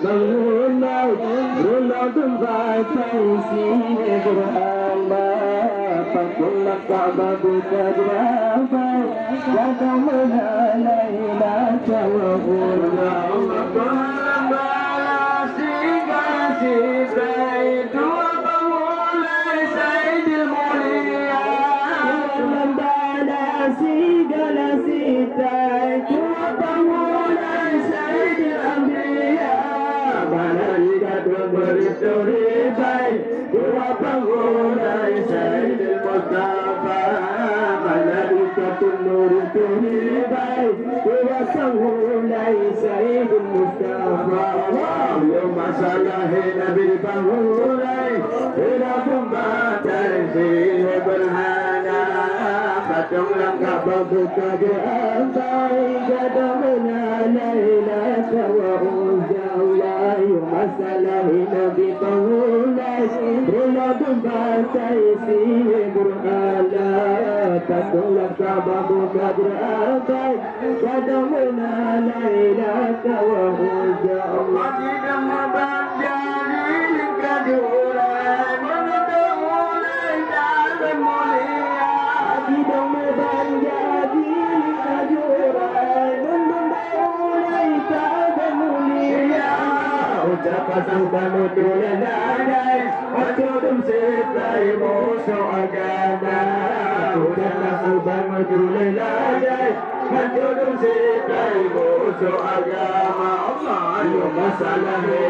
mengulang Rulang tempat Taisi beramba Pakulak Ka'bah buka jeramai Jatuh menalailah Jawa ulang Dua pemulai Sayyidil Mulia Membala segala sitai Dua pemulai Sayyidil Ambiya Mana lidah dua beri baik Dua pemulai Sayyidil Mustafa Mana lidah tunur baik Dua pemulai Sayyidil Mustafa Masalah Nabi Pahulai Bila pembatai Sini berhana Patung langkah Buka diantai Gadang menalailah Sawa ujawai Masalah Nabi Pahulai Bila pembatai Sini berhana Patung langkah Buka diantai Gadang menalailah Sawa ujawai Pasang banu tulenadai Matudum setai musuh agama Udah pasang banu tulenadai Matudum setai musuh agama Allah ayo masalah